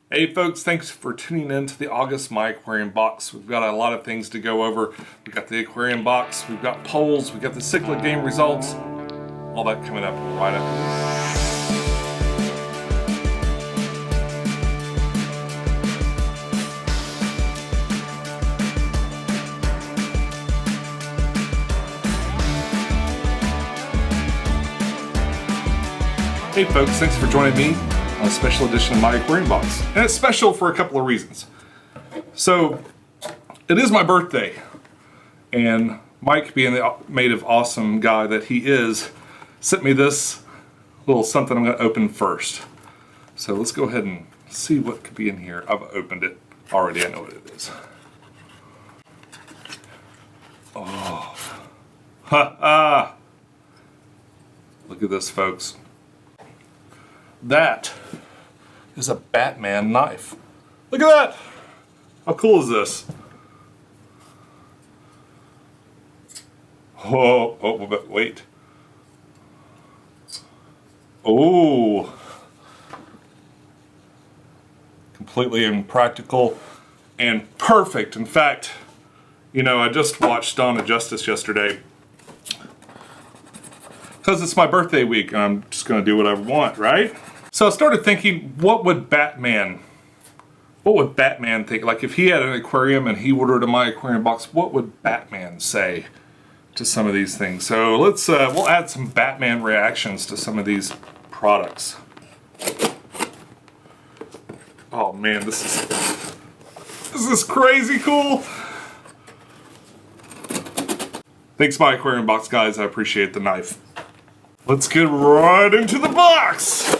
Hey folks, thanks for tuning in to the August My Aquarium box. We've got a lot of things to go over. We've got the aquarium box, we've got polls, we've got the Cichlid Game results, all that coming up right after this. Hey folks, thanks for joining me on a special edition of My Aquarium Box. And it's special for a couple of reasons. So, it is my birthday, and Mike, being the made of awesome guy that he is, sent me this little something I'm going to open first. So let's go ahead and see what could be in here. I've opened it already, I know what it is. Oh, ha ha! Look at this, folks. That is a Batman knife. Look at that! How cool is this? Oh, but wait. Oh! Completely impractical and perfect. In fact, you know, I just watched Dawn of Justice yesterday. Because it's my birthday week and I'm just going to do what I want, right? So I started thinking, what would Batman think? Like if he had an aquarium and he ordered a My Aquarium box, what would Batman say to some of these things? So let's, we'll add some Batman reactions to some of these products. Oh man, this is crazy cool. Thanks My Aquarium box guys, I appreciate the knife. Let's get right into the box!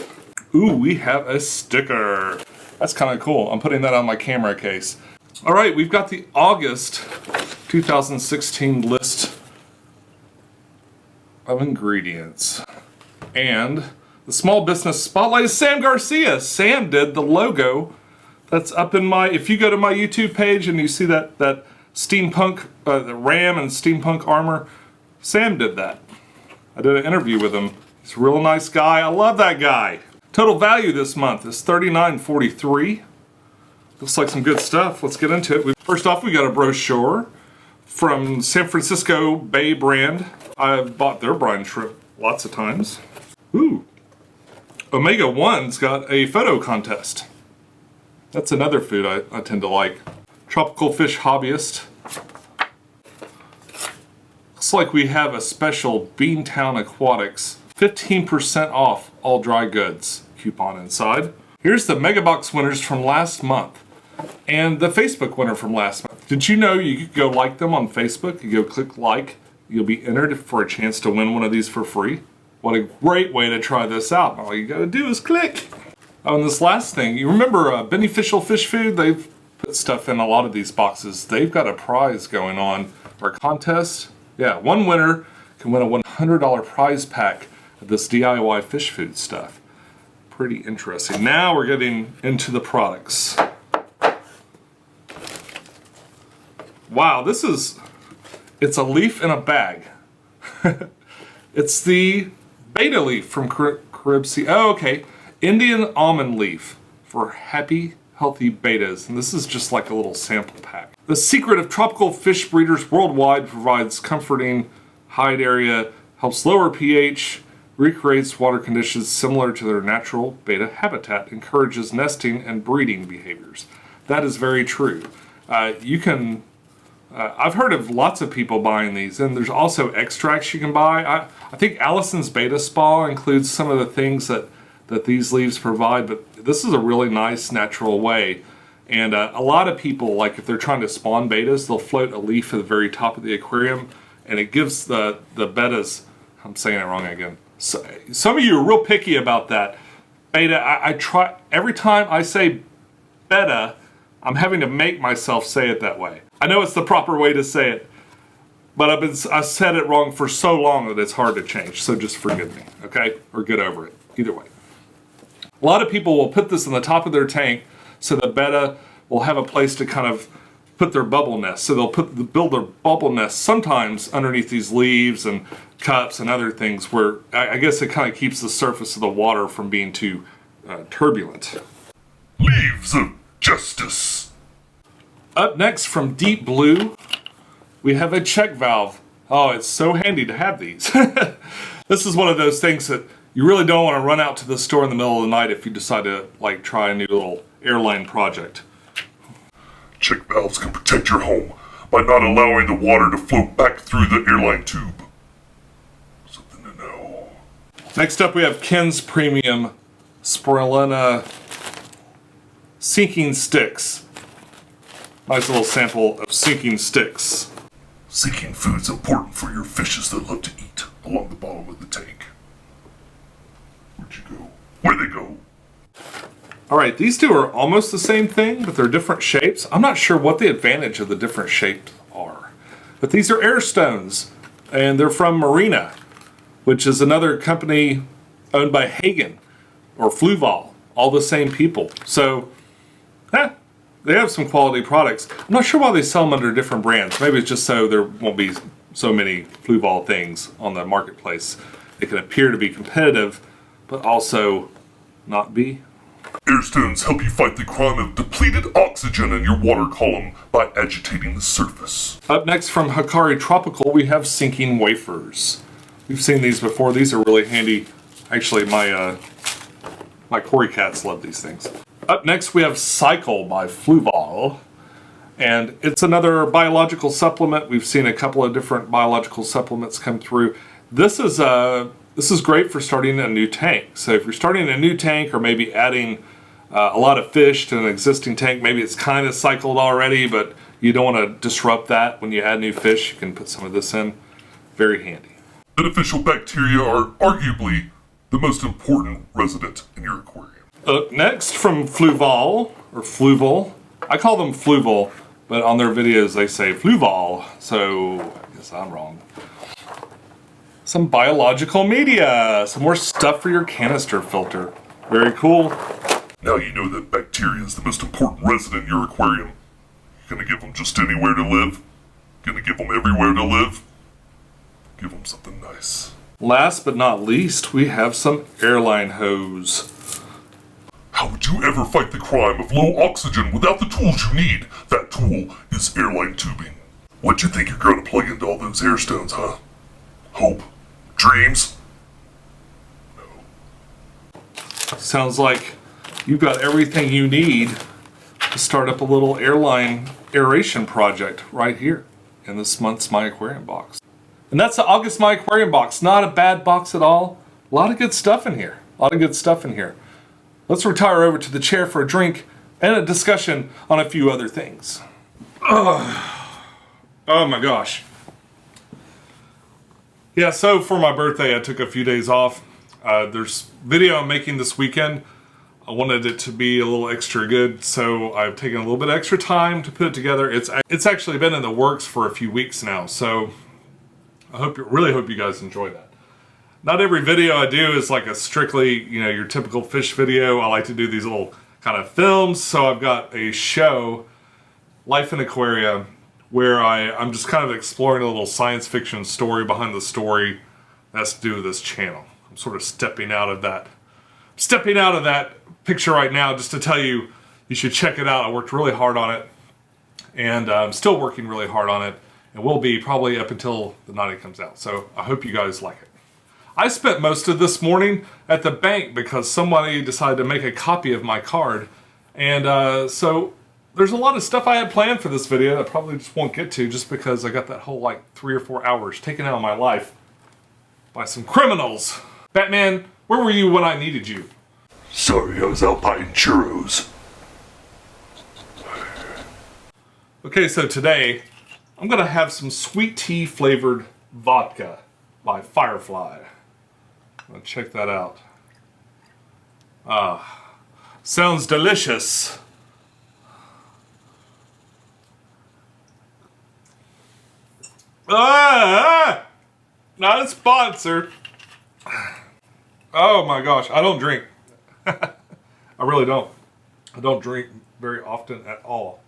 Ooh, we have a sticker. That's kind of cool. I'm putting that on my camera case. All right, we've got the August 2016 list of ingredients. And the Small Business Spotlight is Sam Garcia. Sam did the logo. That's up in my, if you go to my YouTube page and you see that steampunk, the ram and steampunk armor, Sam did that. I did an interview with him. He's a real nice guy. I love that guy. Total value this month is $39.43. Looks like some good stuff. Let's get into it. First off, we got a brochure from San Francisco Bay brand. I've bought their brine shrimp lots of times. Ooh. Omega 1's got a photo contest. That's another food I tend to like. Tropical Fish Hobbyist. Looks like we have a special Beantown Aquatics 15% off all dry goods coupon inside. Here's the Mega Box winners from last month and the Facebook winner from last month. Did you know you could go like them on Facebook? You go click like, you'll be entered for a chance to win one of these for free. What a great way to try this out. All you gotta do is click. Oh, and this last thing, you remember Beneficial Fish Food? They've put stuff in a lot of these boxes. They've got a prize going on, or a contest. Yeah, one winner can win a $100 prize pack of this DIY fish food stuff. Pretty interesting. Now we're getting into the products. Wow, it's a leaf in a bag. It's the beta leaf from Carib Sea. Oh, okay. Indian almond leaf for happy, healthy betas. And this is just like a little sample pack. The secret of tropical fish breeders worldwide provides comforting hide area, helps lower pH, recreates water conditions similar to their natural beta habitat, encourages nesting and breeding behaviors. That is very true. I've heard of lots of people buying these, and there's also extracts you can buy. I think Allison's Beta Spa includes some of the things that these leaves provide, but this is a really nice natural way. And a lot of people, like if they're trying to spawn betas, they'll float a leaf at the very top of the aquarium, and it gives the betas, I'm saying it wrong again. So, some of you are real picky about that. Beta, I try, every time I say beta, I'm having to make myself say it that way. I know it's the proper way to say it, but I've said it wrong for so long that it's hard to change, so just forgive me, okay? Or get over it, either way. A lot of people will put this in the top of their tank so the betta will have a place to kind of put their bubble nest. So they'll build their bubble nest sometimes underneath these leaves and cups and other things where I guess it kind of keeps the surface of the water from being too turbulent. Leaves Waves of Justice. Up next from Deep Blue, we have a check valve. Oh, it's so handy to have these. This is one of those things that you really don't want to run out to the store in the middle of the night if you decide to like try a new little airline project. Check valves can protect your home by not allowing the water to flow back through the airline tube. Something to know. Next up we have Ken's Premium Spirulina Sinking Sticks. Nice little sample of sinking sticks. Sinking food's important for your fishes that love to eat along the bottom of the tank. Where'd you go? Where'd they go? Alright, these two are almost the same thing, but they're different shapes. I'm not sure what the advantage of the different shapes are. But these are air stones, and they're from Marina, which is another company owned by Hagen, or Fluval, all the same people. So, they have some quality products. I'm not sure why they sell them under different brands. Maybe it's just so there won't be so many Fluval things on the marketplace. They can appear to be competitive, but also not be. Airstones help you fight the crime of depleted oxygen in your water column by agitating the surface. Up next from Hikari Tropical, we have sinking wafers. We've seen these before. These are really handy. Actually, my Cory cats love these things. Up next, we have Cycle by Fluval. And it's another biological supplement. We've seen a couple of different biological supplements come through. This is great for starting a new tank. So if you're starting a new tank or maybe adding a lot of fish to an existing tank, maybe it's kind of cycled already, but you don't want to disrupt that when you add new fish, you can put some of this in. Very handy. Beneficial bacteria are arguably the most important resident in your aquarium. Next from Fluval, or Fluval. I call them Fluval, but on their videos they say Fluval, so I guess I'm wrong. Some biological media, some more stuff for your canister filter. Very cool. Now you know that bacteria is the most important resident in your aquarium. You gonna give them just anywhere to live? Gonna give them everywhere to live? Give them something nice. Last but not least, we have some airline hose. How would you ever fight the crime of low oxygen without the tools you need? That tool is airline tubing. What you think you're gonna plug into all those air stones, huh? Hope? Dreams? No. Sounds like you've got everything you need to start up a little airline aeration project right here in this month's My Aquarium box. And that's the August My Aquarium box. Not a bad box at all. A lot of good stuff in here. Let's retire over to the chair for a drink and a discussion on a few other things. Oh my gosh. Yeah, so for my birthday, I took a few days off. There's video I'm making this weekend. I wanted it to be a little extra good, so I've taken a little bit extra time to put it together. It's actually been in the works for a few weeks now, so I really hope you guys enjoy that. Not every video I do is like a strictly, your typical fish video. I like to do these little kind of films, so I've got a show, Life in Aquaria, where I'm just kind of exploring a little science fiction story behind the story that has to do with this channel. I'm sort of stepping out of that picture right now just to tell you, you should check it out. I worked really hard on it, and I'm still working really hard on it, and will be probably up until the night it comes out. So I hope you guys like it. I spent most of this morning at the bank because somebody decided to make a copy of my card, and so there's a lot of stuff I had planned for this video that I probably just won't get to just because I got that whole 3 or 4 hours taken out of my life by some criminals. Batman, where were you when I needed you? Sorry, I was out buying churros. Okay, so today I'm gonna have some sweet tea flavored vodka by Firefly. Check that out. Sounds delicious. Not a sponsor. Oh my gosh, I don't drink. I really don't. I don't drink very often at all.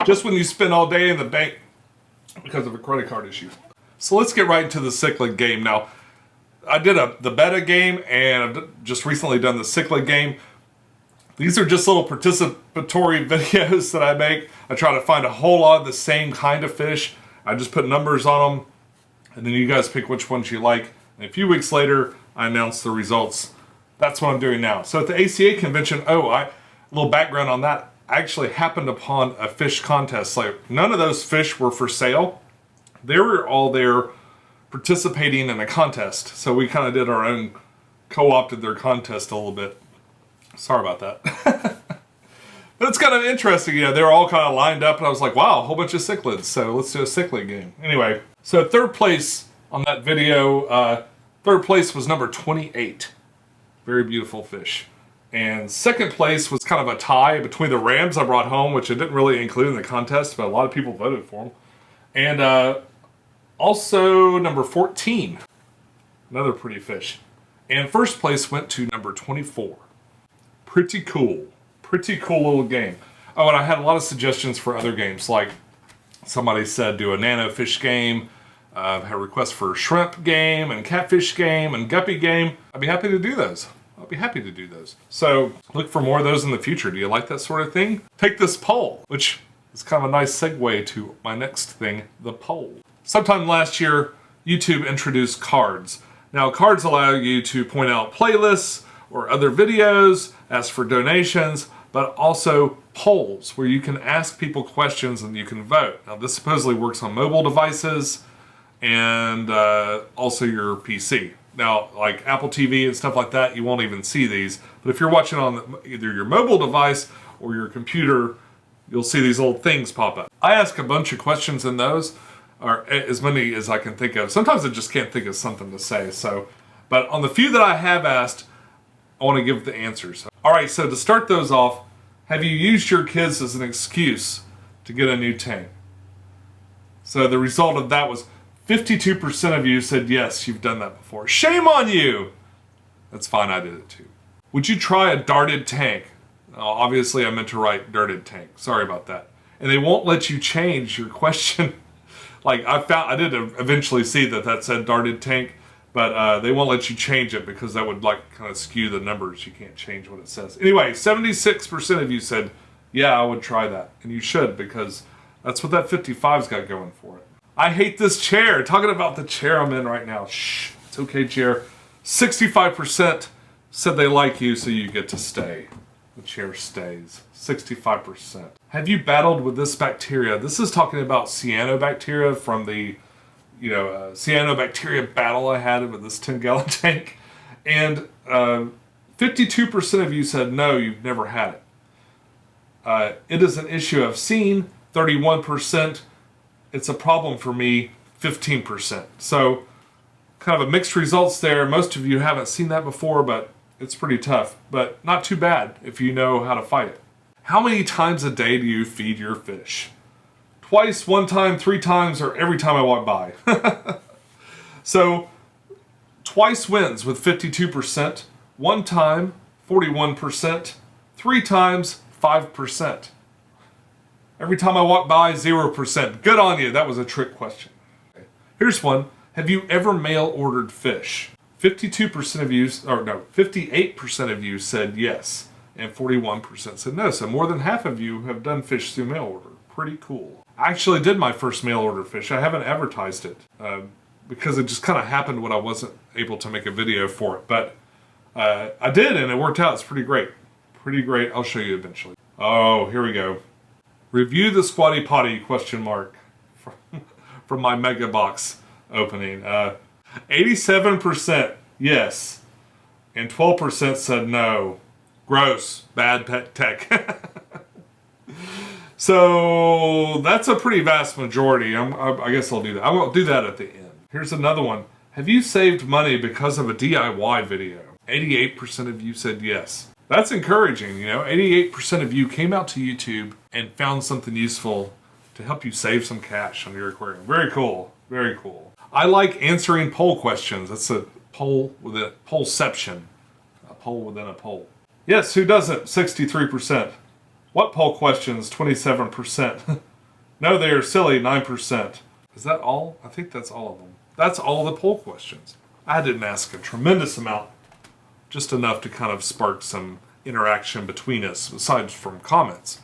Just when you spend all day in the bank because of a credit card issue. So let's get right into the Cichlid game. Now, I did the beta game, and I've just recently done the Cichlid game. These are just little participatory videos that I make. I try to find a whole lot of the same kind of fish. I just put numbers on them, and then you guys pick which ones you like. And a few weeks later, I announce the results. That's what I'm doing now. So at the ACA convention, a little background on that. I actually happened upon a fish contest. Like, none of those fish were for sale. They were all there participating in a contest. So we kind of did our own, co-opted their contest a little bit. Sorry about that. But it's kind of interesting, you know, they were all kind of lined up, and I was like, wow, a whole bunch of cichlids, so let's do a cichlid game. Anyway, so third place on that video, third place was number 28. Very beautiful fish. And second place was kind of a tie between the rams I brought home, which I didn't really include in the contest, but a lot of people voted for them. And also number 14, another pretty fish. And first place went to number 24. Pretty cool. Pretty cool little game. Oh, and I had a lot of suggestions for other games, like somebody said do a nano fish game, had requests for a shrimp game, and catfish game, and guppy game. I'd be happy to do those. I'll be happy to do those. So look for more of those in the future. Do you like that sort of thing? Take this poll, which is kind of a nice segue to my next thing, the poll. Sometime last year, YouTube introduced cards. Now, cards allow you to point out playlists or other videos, ask for donations, but also polls where you can ask people questions and you can vote. Now, this supposedly works on mobile devices and also your PC. Now, like Apple TV and stuff like that, you won't even see these. But if you're watching on either your mobile device or your computer, you'll see these little things pop up. I ask a bunch of questions in those, or as many as I can think of. Sometimes I just can't think of something to say. But on the few that I have asked, I want to give the answers. All right, so to start those off, have you used your kids as an excuse to get a new tank? So the result of that was 52% of you said yes, you've done that before. Shame on you! That's fine, I did it too. Would you try a darted tank? Obviously, I meant to write darted tank. Sorry about that. And they won't let you change your question. Like, I did eventually see that said darted tank, but they won't let you change it because that would like kind of skew the numbers. You can't change what it says. Anyway, 76% of you said, yeah, I would try that. And you should, because that's what that 55's got going for it. I hate this chair. Talking about the chair I'm in right now. Shh, it's okay, chair. 65% said they like you, so you get to stay. The chair stays. 65%. Have you battled with this bacteria? This is talking about cyanobacteria from the cyanobacteria battle I had with this 10-gallon tank. And 52% of you said no, you've never had it. It is an issue I've seen, 31%. It's a problem for me, 15%. So kind of a mixed results there. Most of you haven't seen that before, but it's pretty tough. But not too bad if you know how to fight it. How many times a day do you feed your fish? Twice, one time, 3 times, or every time I walk by? So twice wins with 52%, one time 41%, 3 times 5%. Every time I walk by, 0%. Good on you. That was a trick question. Okay. Here's one. Have you ever mail ordered fish? 52% of you, or no, 58% of you said yes, and 41% said no. So more than half of you have done fish through mail order. Pretty cool. I actually did my first mail order fish. I haven't advertised it because it just kind of happened when I wasn't able to make a video for it. But I did, and it worked out. It's pretty great. Pretty great. I'll show you eventually. Oh, here we go. Review the Squatty Potty, question mark, from my mega box opening. 87% yes, and 12% said no. Gross, bad Pecktec. So that's a pretty vast majority. I guess I'll do that. I won't do that at the end. Here's another one. Have you saved money because of a DIY video? 88% of you said yes. That's encouraging, you know. 88% of you came out to YouTube and found something useful to help you save some cash on your aquarium. Very cool. Very cool. I like answering poll questions. That's a poll with a pollception. A poll within a poll. Yes, who doesn't? 63%. What poll questions? 27%. No, they are silly. 9%. Is that all? I think that's all of them. That's all the poll questions. I didn't ask a tremendous amount. Just enough to kind of spark some interaction between us, aside from comments.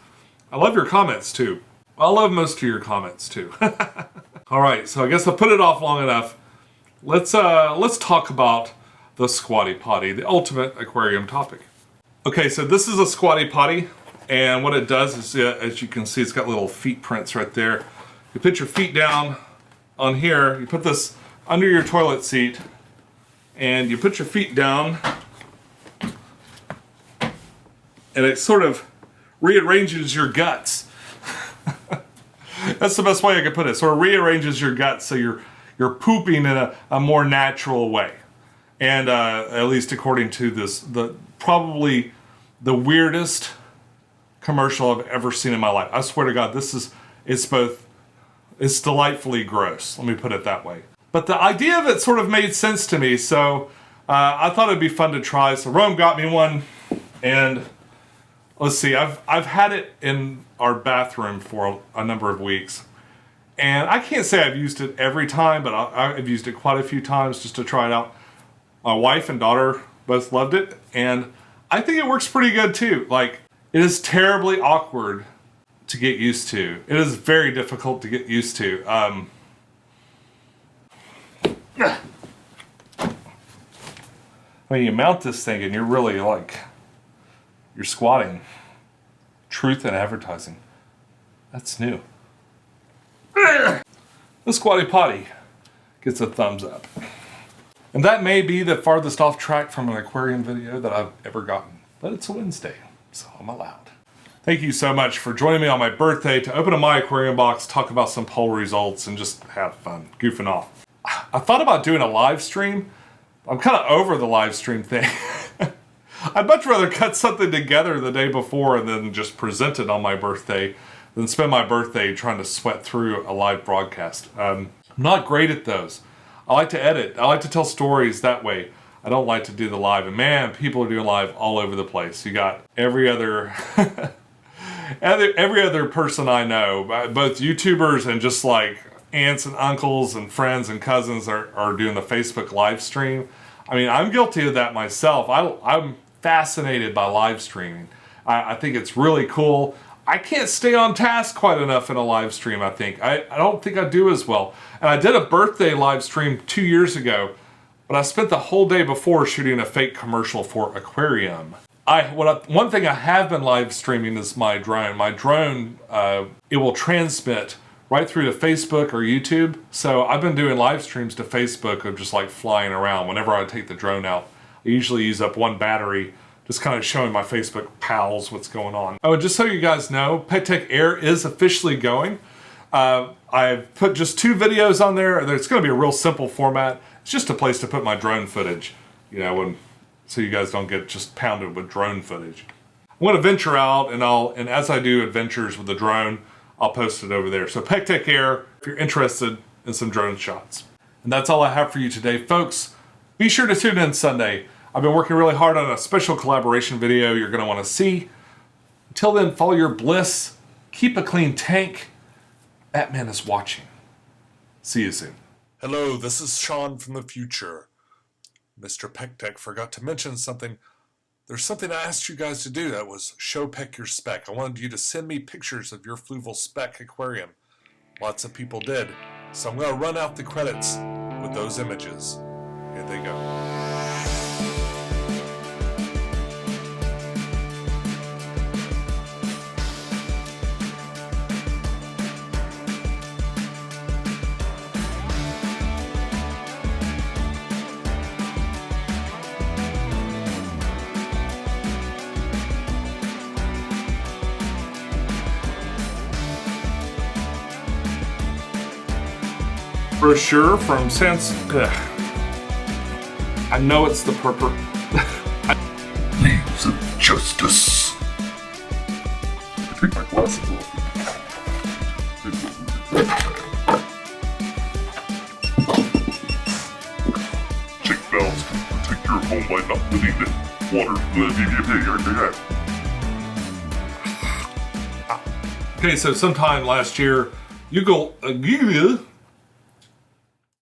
I love your comments too. I love most of your comments too. All right, so I guess I'll put it off long enough. Let's talk about the Squatty Potty, the ultimate aquarium topic. Okay, so this is a Squatty Potty, and what it does is, as you can see, it's got little feet prints right there. You put your feet down on here, you put this under your toilet seat, and you put your feet down, and it sort of rearranges your guts. That's the best way I could put it. Sort of rearranges your guts so you're pooping in a more natural way. And at least according to this, probably the weirdest commercial I've ever seen in my life. I swear to God, it's delightfully gross. Let me put it that way. But the idea of it sort of made sense to me, so I thought it'd be fun to try. So Rome got me one, and let's see, I've had it in our bathroom for a number of weeks. And I can't say I've used it every time, but I've used it quite a few times just to try it out. My wife and daughter both loved it, and I think it works pretty good too. Like, it is terribly awkward to get used to. It is very difficult to get used to. When you mount this thing and you're really like, you're squatting. Truth in advertising. That's new. The Squatty Potty gets a thumbs up. And that may be the farthest off track from an aquarium video that I've ever gotten. But it's a Wednesday, so I'm allowed. Thank you so much for joining me on my birthday to open up my aquarium box, talk about some poll results, and just have fun, goofing off. I thought about doing a live stream. I'm kind of over the live stream thing. I'd much rather cut something together the day before and then just present it on my birthday than spend my birthday trying to sweat through a live broadcast. I'm not great at those. I like to edit. I like to tell stories that way. I don't like to do the live. And man, people are doing live all over the place. You got every other every other person I know, both YouTubers and just like aunts and uncles and friends and cousins are doing the Facebook live stream. I mean, I'm guilty of that myself. I'm fascinated by live streaming. I think it's really cool. I can't stay on task quite enough in a live stream, I think. I don't think I do as well. And I did a birthday live stream 2 years ago, but I spent the whole day before shooting a fake commercial for aquarium. One thing I have been live streaming is my drone. My drone, it will transmit right through to Facebook or YouTube. So I've been doing live streams to Facebook of just like flying around. Whenever I take the drone out, I usually use up one battery, just kind of showing my Facebook pals what's going on. Oh, and just so you guys know, Pecktec Air is officially going. I've put just 2 videos on there. It's going to be a real simple format. It's just a place to put my drone footage, you know, so you guys don't get just pounded with drone footage. I'm going to venture out, and as I do adventures with the drone, I'll post it over there. So Pecktec Air, if you're interested in some drone shots. And that's all I have for you today, folks. Be sure to tune in Sunday. I've been working really hard on a special collaboration video you're going to want to see. Until then, follow your bliss. Keep a clean tank. Batman is watching. See you soon. Hello, this is Sean from the future. Mr. Pecktec forgot to mention something. There's something I asked you guys to do that was show Peck your spec. I wanted you to send me pictures of your Fluval spec aquarium. Lots of people did. So I'm going to run out the credits with those images. Here they go. Brochure from I know it's the purple. Leaves of Justice. I take my glasses off. Check valves can protect your home by not letting the water. Okay, so sometime last year,